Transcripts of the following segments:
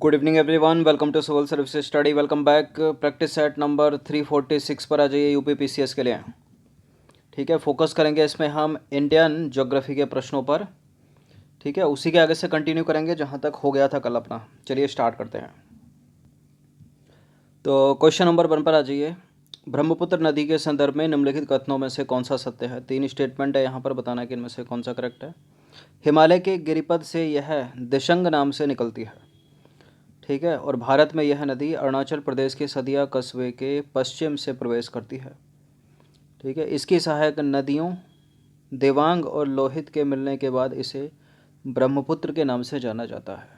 Good evening everyone, welcome to civil service study. Welcome back. Practice set number 346 पर आ जाइए UP PCS के लिए। ठीक है, फोकस करेंगे इसमें हम इंडियन ज्योग्राफी के प्रश्नों पर। ठीक है, उसी के आगे से कंटिन्यू करेंगे जहाँ तक हो गया था कल अपना। चलिए स्टार्ट करते हैं। तो क्वेश्चन नंबर 1 पर आ जाइए। ब्रह्मपुत्र नदी के संदर्भ में निम्नलिखित कथनों में से कौन सा सत्य है। 3 स्टेटमेंट है यहाँ पर, बताना कि इनमें से कौन सा करेक्ट है। हिमालय के गिरिपथ से यह दिशंग नाम से निकलती है। ठीक है, और भारत में यह नदी अरुणाचल प्रदेश के सदिया कस्बे के पश्चिम से प्रवेश करती है। ठीक है, इसकी सहायक नदियों देवांग और लोहित के मिलने के बाद इसे ब्रह्मपुत्र के नाम से जाना जाता है।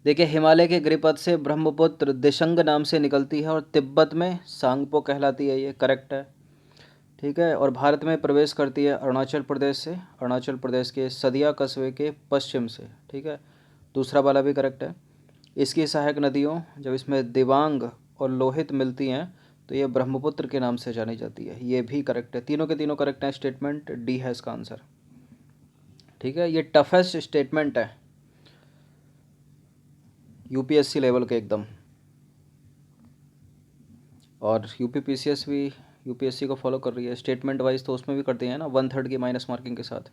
देखिए, हिमालय के गिरिपथ से ब्रह्मपुत्र दिशंग नाम से निकलती है और तिब्बत में सांगपो कहलाती है, ये करेक्ट है। ठीक है, और भारत में प्रवेश करती है अरुणाचल प्रदेश से, अरुणाचल प्रदेश के सदिया कस्बे के पश्चिम से। ठीक है, दूसरा वाला भी करेक्ट है। इसकी सहायक नदियों जब इसमें दिबांग और लोहित मिलती हैं तो ये ब्रह्मपुत्र के नाम से जानी जाती है, ये भी करेक्ट है। तीनों के तीनों करेक्ट हैं। स्टेटमेंट डी है इसका आंसर। ठीक है, ये टफेस्ट स्टेटमेंट है यूपीएससी लेवल के एकदम, और यूपी पीसीएस भी यूपीएससी को फॉलो कर रही है स्टेटमेंट वाइज, तो उसमें भी करती है ना 1/3 की माइनस मार्किंग के साथ।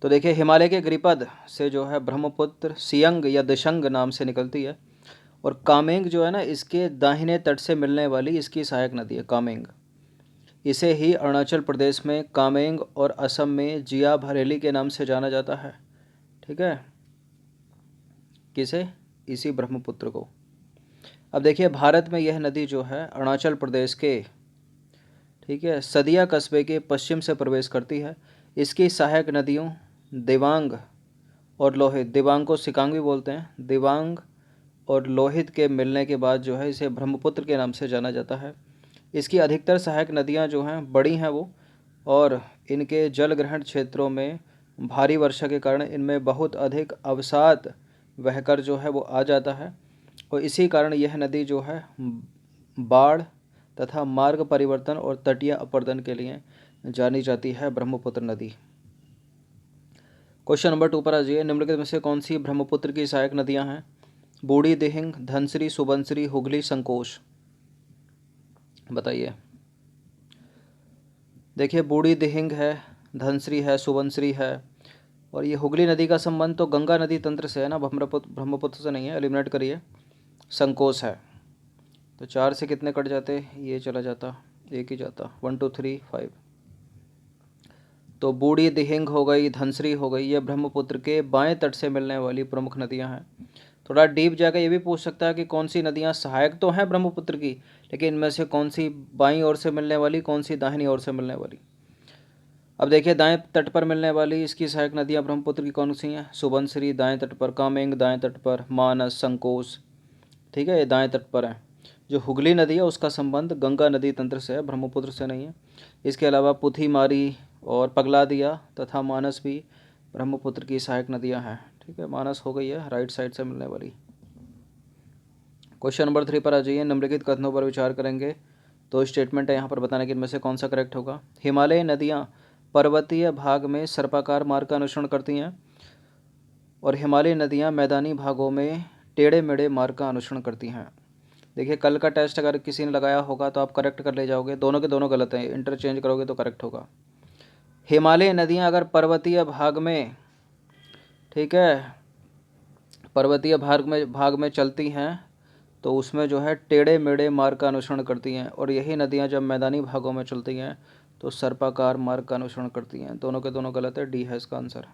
तो देखिए, हिमालय के गिरिपद से जो है ब्रह्मपुत्र सियंग या दिशंग नाम से निकलती है, और कामेंग जो है ना, इसके दाहिने तट से मिलने वाली इसकी सहायक नदी है कामेंग। इसे ही अरुणाचल प्रदेश में कामेंग और असम में जिया भरेली के नाम से जाना जाता है। ठीक है, किसे? इसी ब्रह्मपुत्र को। अब देखिए, भारत में यह नदी जो है अरुणाचल प्रदेश के, ठीक है, सदिया कस्बे के पश्चिम से प्रवेश करती है। इसकी सहायक नदियों दिबांग और लोहित, दिबांग को सिकांग भी बोलते हैं, दिबांग और लोहित के मिलने के बाद जो है इसे ब्रह्मपुत्र के नाम से जाना जाता है। इसकी अधिकतर सहायक नदियां जो हैं बड़ी हैं वो, और इनके जल ग्रहण क्षेत्रों में भारी वर्षा के कारण इनमें बहुत अधिक अवसाद बहकर जो है वो आ जाता है, और इसी कारण यह नदी जो है बाढ़ तथा मार्ग परिवर्तन और तटीय अपरदन के लिए जानी जाती है, ब्रह्मपुत्र नदी। क्वेश्चन नंबर 2 पर आ जाइए। निम्नलिखित में से कौन सी ब्रह्मपुत्र की सहायक नदियां हैं? बूढ़ी दिहिंग, धनसिरी, सुबनसिरी, हुगली, संकोश। बताइए। देखिए, बूढ़ी दिहिंग है, धनसिरी है, सुबनसिरी है, और ये हुगली नदी का संबंध तो गंगा नदी तंत्र से है ना, ब्रह्मपुत्र से नहीं है। एलिमिनेट करिए। संकोश है, तो 4 से कितने कट जाते? ये चला जाता, एक ही जाता, 1 2 3 5। तो बूढ़ी दिहिंग हो गई, धनसिरी हो गई, ये ब्रह्मपुत्र के बाएं तट से मिलने वाली प्रमुख नदियां हैं। थोड़ा डीप जाकर ये भी पूछ सकता है कि कौन सी नदियां सहायक तो हैं ब्रह्मपुत्र की, लेकिन इनमें से कौन सी बाईं ओर से मिलने वाली, कौन सी दाहिनी ओर से मिलने वाली। अब देखिए, दाएं तट पर मिलने वाली इसकी सहायक नदियां ब्रह्मपुत्र की कौन सी हैं? सुबनसिरी दाएं तट पर, कामेंग दाएं तट पर, मानस, संकोश। ठीक है, ये दाएं तट पर है। जो हुगली नदी है उसका संबंध गंगा नदी तंत्र से है, ब्रह्मपुत्र से नहीं है। इसके अलावा पुथीमारी और पगलादिया तथा मानस भी ब्रह्मपुत्र की सहायक नदियां हैं। ठीक है, मानस हो गई है राइट साइड से मिलने वाली। क्वेश्चन नंबर 3 पर आ जाइए। निम्नलिखित कथनों पर विचार करेंगे। तो स्टेटमेंट है यहाँ पर, बताने कि इनमें से कौन सा करेक्ट होगा। हिमालय नदियाँ पर्वतीय भाग में सर्पाकार मार्ग का अनुसरण करती हैं, और हिमालयी नदियाँ मैदानी भागों में टेढ़े मेढ़े मार्ग का अनुसरण करती हैं। देखिए, कल का टेस्ट अगर किसी ने लगाया होगा तो आप करेक्ट कर ले जाओगे, दोनों के दोनों गलत हैं, इंटरचेंज करोगे तो करेक्ट होगा। हिमालय नदियाँ अगर पर्वतीय भाग में, ठीक है, पर्वतीय भाग में चलती हैं तो उसमें जो है टेढ़े मेढ़े मार्ग का अनुसरण करती हैं, और यही नदियाँ जब मैदानी भागों में चलती हैं तो सर्पाकार मार्ग का अनुसरण करती हैं। दोनों के दोनों गलत है, डी है इसका आंसर।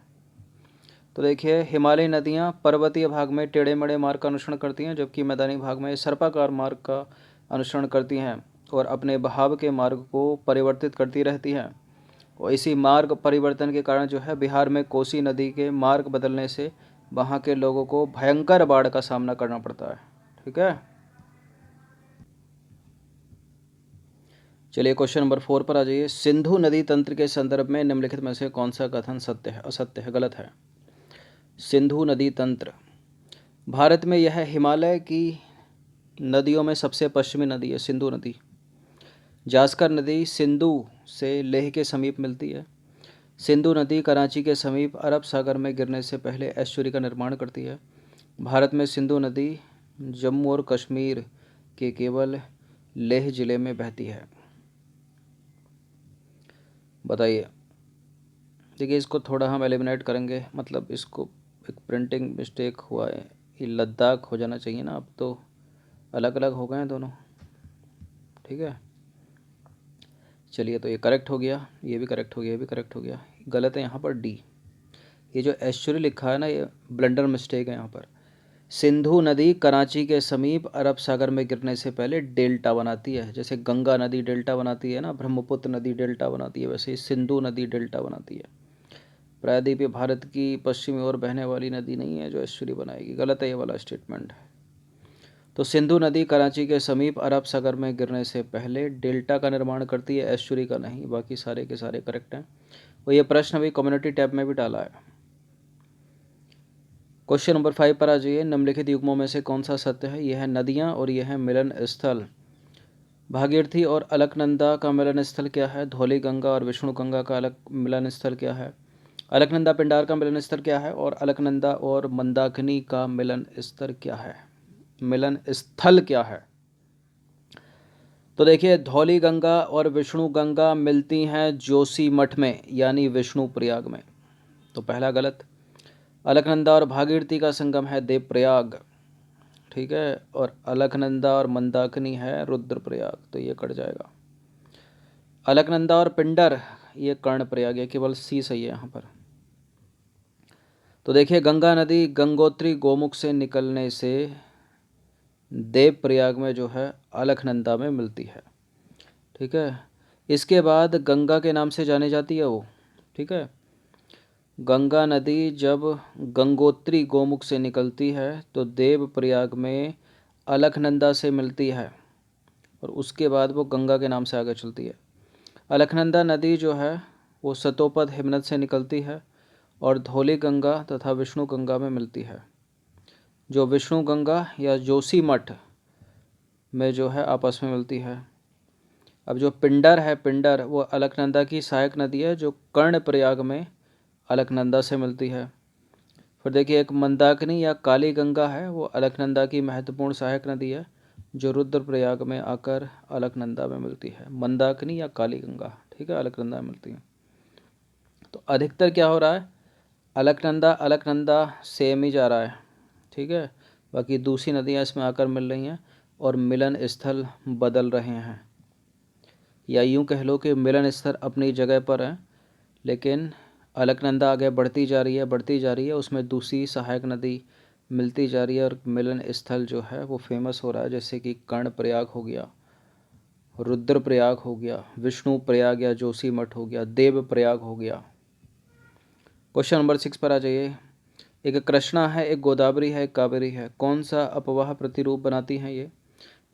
तो देखिए, हिमालयी नदियाँ पर्वतीय भाग में टेढ़े मेढ़े मार्ग का अनुसरण करती हैं, जबकि मैदानी भाग में सर्पाकार मार्ग का अनुसरण करती हैं और अपने बहाव के मार्ग को परिवर्तित करती रहती हैं। और इसी मार्ग परिवर्तन के कारण जो है बिहार में कोसी नदी के मार्ग बदलने से वहाँ के लोगों को भयंकर बाढ़ का सामना करना पड़ता है। ठीक है, चलिए क्वेश्चन नंबर 4 पर आ जाइए। सिंधु नदी तंत्र के संदर्भ में निम्नलिखित में से कौन सा कथन सत्य है, असत्य है, गलत है? सिंधु नदी तंत्र, भारत में यह हिमालय की नदियों में सबसे पश्चिमी नदी है, सिंधु नदी। जास्कर नदी सिंधु से लेह के समीप मिलती है। सिंधु नदी कराची के समीप अरब सागर में गिरने से पहले एस्चुरी का निर्माण करती है। भारत में सिंधु नदी जम्मू और कश्मीर के केवल लेह जिले में बहती है। बताइए। देखिए इसको थोड़ा हम एलिमिनेट करेंगे, मतलब इसको एक प्रिंटिंग मिस्टेक हुआ है, ये लद्दाख हो जाना चाहिए ना, अब तो अलग अलग हो गए हैं दोनों। ठीक है, चलिए तो ये करेक्ट हो गया, ये भी करेक्ट हो गया, ये भी करेक्ट हो गया। गलत है यहाँ पर डी, ये जो एस्चुरी लिखा है ना, ये ब्लंडर मिस्टेक है यहाँ पर। सिंधु नदी कराची के समीप अरब सागर में गिरने से पहले डेल्टा बनाती है। जैसे गंगा नदी डेल्टा बनाती है ना, ब्रह्मपुत्र नदी डेल्टा बनाती है, वैसे ही सिंधु नदी डेल्टा बनाती है। प्रायद्वीपीय भारत की पश्चिमी ओर बहने वाली नदी नहीं है जो एस्चुरी बनाएगी, गलत है ये वाला स्टेटमेंट। तो सिंधु नदी कराची के समीप अरब सागर में गिरने से पहले डेल्टा का निर्माण करती है, एस्चुरी का नहीं। बाकी सारे के सारे करेक्ट हैं। और ये प्रश्न अभी कम्युनिटी टैब में भी डाला है। क्वेश्चन नंबर 5 पर आ जाइए। निम्नलिखित युग्मों में से कौन सा सत्य है? यह है नदियाँ और यह है मिलन स्थल। भागीरथी और अलकनंदा का मिलन स्थल क्या है? धौली गंगा और विष्णु गंगा का अलग मिलन स्थल क्या है? अलकनंदा पिंडार का मिलन स्थल क्या है? और अलकनंदा और मंदाकिनी का मिलन स्थल क्या है? मिलन स्थल क्या है? तो देखिए, धौली गंगा और विष्णु गंगा मिलती हैं जोशीमठ में, यानी विष्णु प्रयाग में, तो पहला गलत। अलकनंदा और भागीरथी का संगम है देवप्रयाग, ठीक है, और अलकनंदा और मंदाकिनी है रुद्रप्रयाग, तो ये कट जाएगा। अलकनंदा और पिंडर ये कर्णप्रयाग है, केवल सी सही है यहाँ पर। तो देखिए, गंगा नदी गंगोत्री गोमुख से निकलने से देवप्रयाग में जो है अलकनंदा में मिलती है, ठीक है। इसके बाद गंगा के नाम से जानी जाती है वो, ठीक है। गंगा नदी जब गंगोत्री गोमुख से निकलती है तो देवप्रयाग में अलकनंदा से मिलती है, और उसके बाद वो गंगा के नाम से आगे चलती है। अलकनंदा नदी जो है वो सतोपद हिमनद से निकलती है और धौली गंगा तथा विष्णु गंगा में मिलती है। जो विष्णु गंगा या जोशीमठ में जो है आपस में मिलती है। अब जो पिंडर है, पिंडर वो अलकनंदा की सहायक नदी है जो कर्णप्रयाग में अलकनंदा से मिलती है। फिर देखिए, एक मंदाकिनी या काली गंगा है, वो अलकनंदा की महत्वपूर्ण सहायक नदी है जो रुद्रप्रयाग में आकर अलकनंदा में मिलती है। मंदाकिनी या काली गंगा, ठीक है, अलकनंदा में मिलती है। तो अधिकतर क्या हो रहा है, अलकनंदा अलकनंदा सेम ही जा रहा है, ठीक है। बाकी दूसरी नदियाँ इसमें आकर मिल रही हैं और मिलन स्थल बदल रहे हैं, या यूँ कह लो कि मिलन स्थल अपनी जगह पर है, लेकिन अलकनंदा आगे बढ़ती जा रही है, बढ़ती जा रही है, उसमें दूसरी सहायक नदी मिलती जा रही है और मिलन स्थल जो है वो फेमस हो रहा है। जैसे कि कर्णप्रयाग हो गया, रुद्रप्रयाग हो गया, विष्णु प्रयाग या जोशीमठ हो गया, देवप्रयाग हो गया। क्वेश्चन नंबर 6 पर आ जाइए। एक कृष्णा है, एक गोदावरी है, एक कावेरी है, कौन सा अपवाह प्रतिरूप बनाती हैं ये,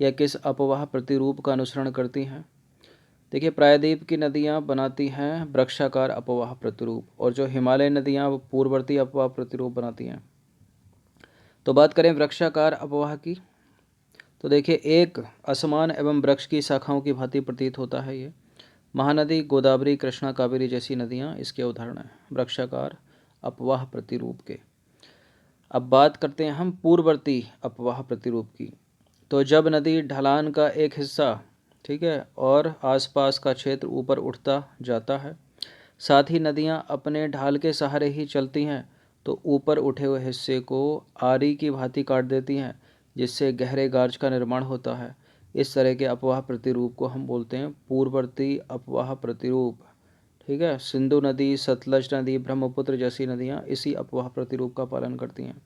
या किस अपवाह प्रतिरूप का अनुसरण करती हैं? देखिए, प्रायद्वीप की नदियाँ बनाती हैं वृक्षाकार अपवाह प्रतिरूप, और जो हिमालय नदियाँ वो पूर्ववर्ती अपवाह प्रतिरूप बनाती हैं। तो बात करें वृक्षाकार अपवाह की, तो देखिए, एक असमान एवं वृक्ष की शाखाओं की भांति प्रतीत होता है ये। महानदी गोदावरी, कृष्णा, कावेरी जैसी नदियाँ इसके उदाहरण हैं वृक्षाकार अपवाह प्रतिरूप के। अब बात करते हैं हम पूर्ववर्ती अपवाह प्रतिरूप की। तो जब नदी ढलान का एक हिस्सा, ठीक है, और आसपास का क्षेत्र ऊपर उठता जाता है, साथ ही नदियाँ अपने ढाल के सहारे ही चलती हैं, तो ऊपर उठे हुए हिस्से को आरी की भांति काट देती हैं, जिससे गहरे गार्ज का निर्माण होता है। इस तरह के अपवाह प्रतिरूप को हम बोलते हैं पूर्ववर्ती अपवाह प्रतिरूप, ठीक है। सिंधु नदी, सतलज नदी, ब्रह्मपुत्र जैसी नदियाँ इसी अपवाह प्रतिरूप का पालन करती हैं।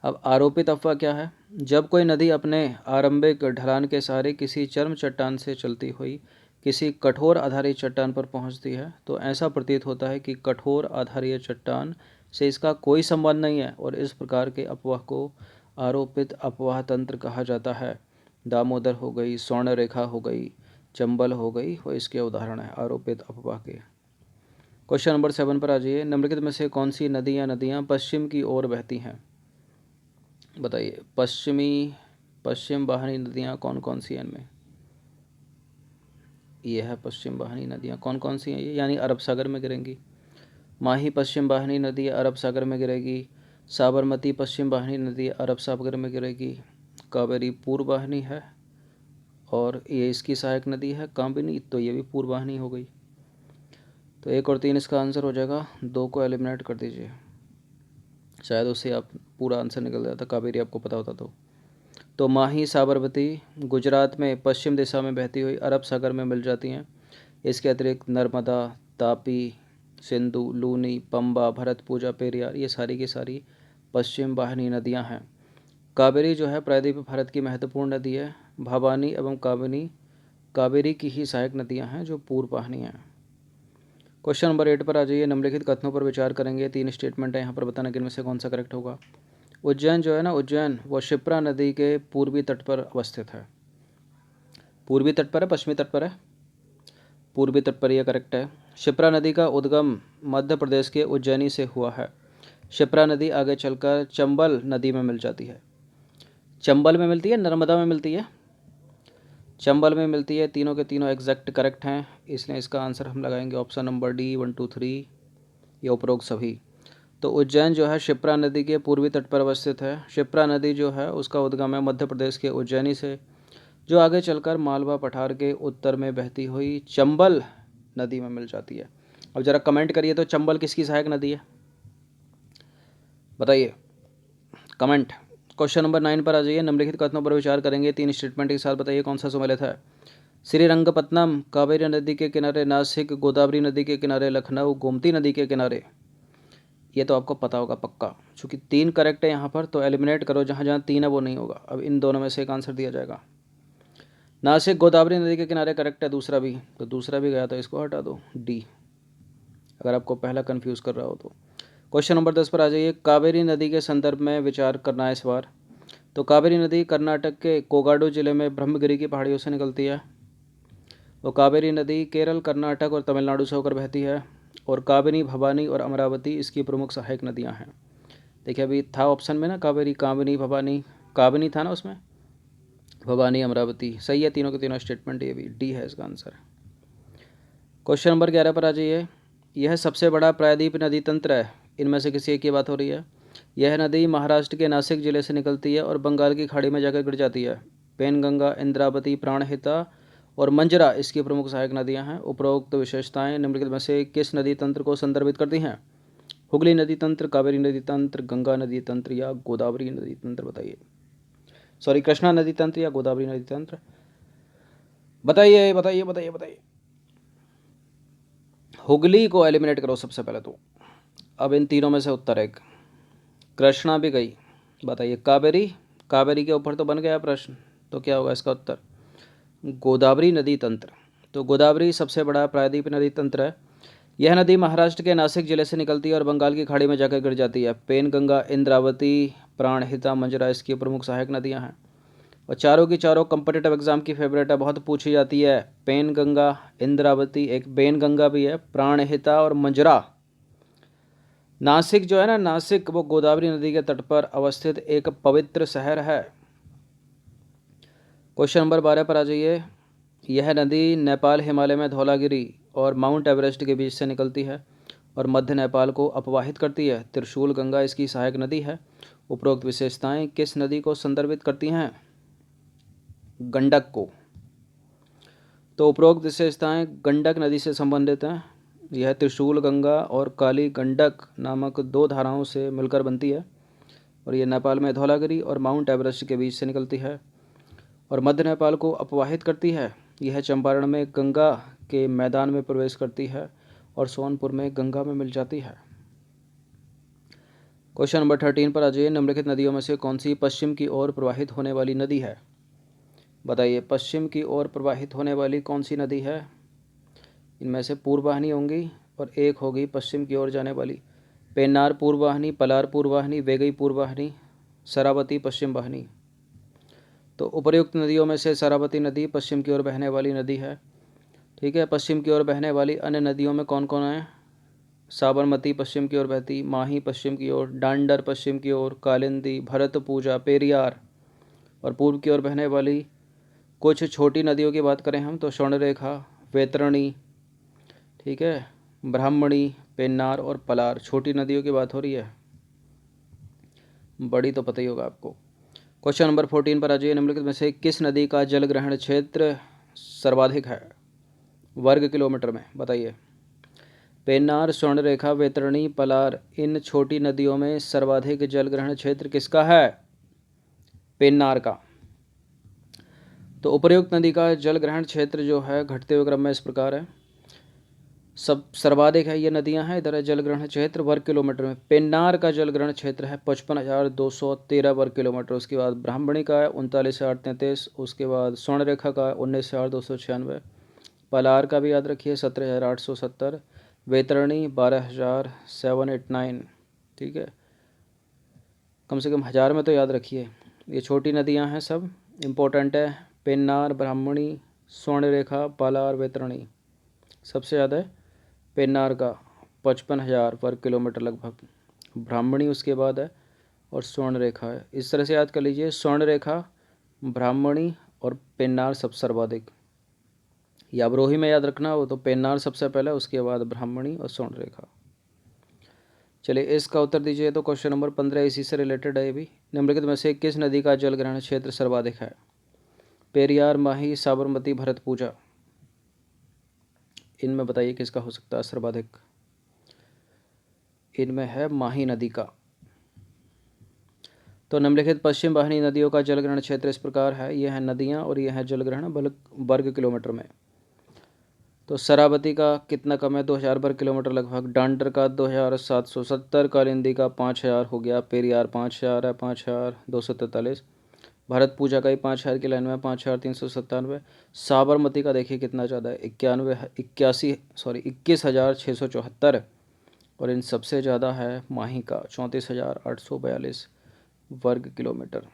अब आरोपित अफवाह क्या है? जब कोई नदी अपने आरंभिक ढलान के सहारे किसी चर्म चट्टान से चलती हुई किसी कठोर आधारित चट्टान पर पहुंचती है, तो ऐसा प्रतीत होता है कि कठोर आधारीय चट्टान से इसका कोई संबंध नहीं है, और इस प्रकार के अफवाह को आरोपित अफवाह तंत्र कहा जाता है। दामोदर हो गई, स्वर्ण रेखा हो गई, चंबल हो गई, वो इसके उदाहरण है आरोपित अफवाह के। क्वेश्चन नंबर 7 पर आ जाइए। निम्नलिखित में से कौन सी नदियाँ पश्चिम की ओर बहती हैं? बताइए, पश्चिम वाहिनी नदियाँ कौन कौन सी हैं इनमें? ये है पश्चिम वाहिनी नदियाँ, कौन कौन सी हैं ये, यानी अरब सागर में गिरेंगी। माही पश्चिम वाहिनी नदी अरब सागर में गिरेगी। साबरमती पश्चिम वाहिनी नदी अरब सागर में गिरेगी। कावेरी पूर्व वाहिनी है और ये इसकी सहायक नदी है काबिनी, तो ये भी पूर्व वाहिनी हो गई। तो 1 और 3 इसका आंसर हो जाएगा। 2 को एलिमिनेट कर दीजिए, शायद उससे आप पूरा आंसर निकल जाता, कावेरी आपको पता होता तो माही साबरमती गुजरात में पश्चिम दिशा में बहती हुई अरब सागर में मिल जाती हैं। इसके अतिरिक्त नर्मदा, तापी, सिंधु, लूनी, पंबा, भरतपूजा, पेरियार, ये सारी की सारी पश्चिम वाहिनी नदियां हैं। कावेरी जो है प्रायद्वीप भारत की महत्वपूर्ण नदी है। भवानी एवं काबिनी कावेरी की ही सहायक नदियां हैं जो पूर्व वाहिनी हैं। क्वेश्चन नंबर 8 पर आ जाइए। निम्नलिखित कथनों पर विचार करेंगे। 3 स्टेटमेंट है यहाँ पर, बताना कि इनमें से कौन सा करेक्ट होगा। उज्जैन जो है ना, उज्जैन वो शिप्रा नदी के पूर्वी तट पर अवस्थित है। पूर्वी तट पर है, पश्चिमी तट पर है? पूर्वी तट पर, यह करेक्ट है। शिप्रा नदी का उद्गम मध्य प्रदेश के उज्जैनी से हुआ है। शिप्रा नदी आगे चलकर चंबल नदी में मिल जाती है। चंबल में मिलती है, नर्मदा में मिलती है? चंबल में मिलती है। तीनों के तीनों एग्जैक्ट करेक्ट हैं, इसलिए इसका आंसर हम लगाएंगे ऑप्शन नंबर डी, 1 2 3, ये उपरोक्त सभी। तो उज्जैन जो है शिप्रा नदी के पूर्वी तट पर अवस्थित है। शिप्रा नदी जो है उसका उद्गम है मध्य प्रदेश के उज्जैनी से, जो आगे चलकर मालवा पठार के उत्तर में बहती हुई चंबल नदी में मिल जाती है। अब जरा कमेंट करिए तो चंबल किसकी सहायक नदी है, बताइए कमेंट। क्वेश्चन नंबर 9 पर आ जाइए। निम्नलिखित कथनों पर विचार करेंगे। 3 स्टेटमेंट के साथ बताइए कौन सा सम्मिलित है। श्रीरंगपत्तनम कावेरी नदी के किनारे, नासिक गोदावरी नदी के किनारे, लखनऊ गोमती नदी के किनारे। ये तो आपको पता होगा पक्का, चूँकि 3 करेक्ट है यहाँ पर, तो एलिमिनेट करो, जहाँ जहाँ 3 है वो नहीं होगा। अब इन दोनों में से एक आंसर दिया जाएगा। नासिक गोदावरी नदी के किनारे करेक्ट है, दूसरा भी, तो दूसरा भी गया तो इसको हटा दो, डी, अगर आपको पहला कंफ्यूज कर रहा हो तो। क्वेश्चन नंबर 10 पर आ जाइए। कावेरी नदी के संदर्भ में विचार करना है इस बार। तो कावेरी नदी कर्नाटक के कोगाडू जिले में ब्रह्मगिरी की पहाड़ियों से निकलती है। तो कावेरी नदी केरल, कर्नाटक और तमिलनाडु से होकर बहती है। और काबिनी, भवानी और अमरावती इसकी प्रमुख सहायक नदियां हैं। देखिए अभी था ऑप्शन में ना कावेरी, काबिनी, भवानी, काबिनी था ना उसमें, भवानी, अमरावती, सही है तीनों के तीनों स्टेटमेंट, ये भी डी है इसका आंसर। क्वेश्चन नंबर 11 पर आ जाइए। यह सबसे बड़ा प्रायद्वीप नदी तंत्र है, इनमें से किसी एक की बात हो रही है। यह नदी महाराष्ट्र के नासिक जिले से निकलती है और बंगाल की खाड़ी में जाकर गिर जाती है। पेनगंगा, इंद्रावती, प्राणहिता और मंजरा इसकी प्रमुख सहायक नदियां हैं। उपरोक्त विशेषताएं निम्नलिखित में से किस नदी तंत्र को संदर्भित करती हैं। हुगली नदी तंत्र, कावेरी नदी तंत्र, गंगा नदी तंत्र या गोदावरी नदी तंत्र, बताइए। सॉरी, कृष्णा नदी तंत्र या गोदावरी नदी तंत्र, बताइए बताइए बताइए बताइए। हुगली को एलिमिनेट करो सबसे पहले तो। अब इन तीनों में से उत्तर एक, कृष्णा भी गई, बताइए कावेरी, कावेरी के ऊपर तो बन गया प्रश्न, तो क्या होगा इसका उत्तर, गोदावरी नदी तंत्र। तो गोदावरी सबसे बड़ा प्रायद्वीप नदी तंत्र है। यह नदी महाराष्ट्र के नासिक जिले से निकलती है और बंगाल की खाड़ी में जाकर गिर जाती है। पेनगंगा, इंद्रावती, प्राणहिता, मंजरा इसकी प्रमुख सहायक नदियां हैं। और चारों की चारों कम्पिटिटिव एग्जाम की फेवरेट है, बहुत पूछी जाती है। पेनगंगा, इंद्रावती, एक बेनगंगा भी है, प्राणहिता और मंजरा। नासिक जो है ना, नासिक वो गोदावरी नदी के तट पर अवस्थित एक पवित्र शहर है। क्वेश्चन नंबर 12 पर आ जाइए। यह नदी नेपाल हिमालय में धौलागिरी और माउंट एवरेस्ट के बीच से निकलती है और मध्य नेपाल को अपवाहित करती है। त्रिशूल गंगा इसकी सहायक नदी है। उपरोक्त विशेषताएं किस नदी को संदर्भित करती हैं, गंडक को। तो उपरोक्त विशेषताएं गंडक नदी से संबंधित हैं। यह त्रिशूल गंगा और काली गंडक नामक 2 धाराओं से मिलकर बनती है और ये नेपाल में धौलागिरी और माउंट एवरेस्ट के बीच से निकलती है और मध्य नेपाल को अपवाहित करती है। यह चंपारण में गंगा के मैदान में प्रवेश करती है और सोनपुर में गंगा में मिल जाती है। क्वेश्चन नंबर 13 पर आ जाइए। निम्नलिखित नदियों में से कौन सी पश्चिम की ओर प्रवाहित होने वाली नदी है, बताइए। पश्चिम की ओर प्रवाहित होने वाली कौन सी नदी है, इनमें से पूर्व वाहिनी होंगी और एक होगी पश्चिम की ओर जाने वाली। पेन्नार पूर्व वाहिनी, पलार पूर्व वाहिनी, वेगई पूर्व वाहिनी, शरावती पश्चिम वाहिनी। तो उपर्युक्त नदियों में से शरावती नदी पश्चिम की ओर बहने वाली नदी है, ठीक है। पश्चिम की ओर बहने वाली अन्य नदियों में कौन कौन है, साबरमती पश्चिम की ओर बहती, माही पश्चिम की ओर, डांडर पश्चिम की ओर, कालिंदी, भरतपूजा, पेरियार। और पूर्व की ओर बहने वाली कुछ छोटी नदियों की बात करें हम तो स्वर्णरेखा, वैतरणी, ठीक है, ब्राह्मणी, पेन्नार और पलार, छोटी नदियों की बात हो रही है। बड़ी तो पता ही होगा आपको। क्वेश्चन नंबर 14 पर आ जाइए। निम्नलिखित में से किस नदी का जल ग्रहण क्षेत्र सर्वाधिक है वर्ग किलोमीटर में? बताइए। पेन्नार, स्वर्णरेखा, वैतरणी, पलार, इन छोटी नदियों में सर्वाधिक जल ग्रहण क्षेत्र किसका है? पेन्नार का। तो उपर्युक्त नदी का जल ग्रहण क्षेत्र जो है घटते हुए क्रम में इस प्रकार है। सब सर्वाधिक है ये नदियां हैं, इधर है जल ग्रहण क्षेत्र वर्ग किलोमीटर में। पेन्नार का जल ग्रहण क्षेत्र है 55,213 वर्ग किलोमीटर। उसके बाद ब्राह्मणी का है 39,833। उसके बाद स्वर्णरेखा का है 19,296। पलार का भी याद रखिए 17,870। वैतरणी 12,789। ठीक है, कम से कम 1000 में तो याद रखिए। ये छोटी नदियां हैं, सब इम्पोर्टेंट है। पेन्नार, ब्राह्मणी, स्वर्णरेखा, पालार, वैतरणी। सबसे ज़्यादा है पेन्नार का 55,000 वर्ग किलोमीटर लगभग। ब्राह्मणी उसके बाद है और स्वर्णरेखा है। इस तरह से याद कर लीजिए, स्वर्णरेखा, ब्राह्मणी और पेन्नार सब सर्वाधिक। या अवरोही में याद रखना हो तो पेन्नार सबसे पहले, उसके बाद ब्राह्मणी और स्वर्णरेखा। चलिए इसका उत्तर दीजिए। तो क्वेश्चन नंबर 15 इसी से रिलेटेड है ये भी। निम्नलिखित में से किस नदी का जल ग्रहण क्षेत्र सर्वाधिक है? पेरियार, माही, साबरमती, भरतपूजा। इनमें बताइए किसका हो सकता है सर्वाधिक? इनमें है माही नदी का। तो निम्नलिखित पश्चिम वाहिनी नदियों का जलग्रहण क्षेत्र इस प्रकार है। यह है नदियाँ और यह है जलग्रहण वर्ग किलोमीटर में। तो शरावती का कितना कम है? 2000 वर्ग किलोमीटर लगभग। डांडर का 2770। कालिंदी का 5000 हो गया। पेरियार 5000 है, 5243। भरत पूजा का ही 5000 की लाइन में 5397। साबरमती का देखिए कितना ज़्यादा है, 21,674। और इन सबसे ज़्यादा है माही का 34,842 वर्ग किलोमीटर।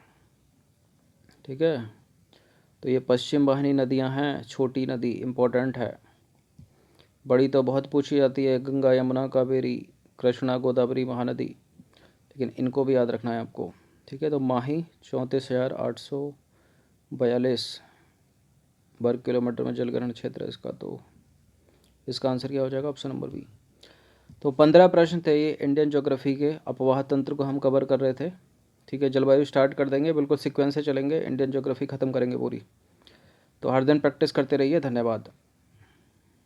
ठीक है, तो ये पश्चिम वाहिनी नदियां हैं। छोटी नदी इम्पोर्टेंट है, बड़ी तो बहुत पूछी जाती है, गंगा, यमुना, कावेरी, कृष्णा, गोदावरी, महानदी, लेकिन इनको भी याद रखना है आपको। ठीक है, तो माही 34,842 वर्ग किलोमीटर में जलग्रहण क्षेत्र है इसका। तो इसका आंसर क्या हो जाएगा? Option number B. तो 15 प्रश्न थे ये इंडियन ज्योग्राफी के। अपवाह तंत्र को हम कवर कर रहे थे। ठीक है, जलवायु स्टार्ट कर देंगे, बिल्कुल सीक्वेंस से चलेंगे, इंडियन ज्योग्राफी ख़त्म करेंगे पूरी। तो हर दिन प्रैक्टिस करते रहिए। धन्यवाद।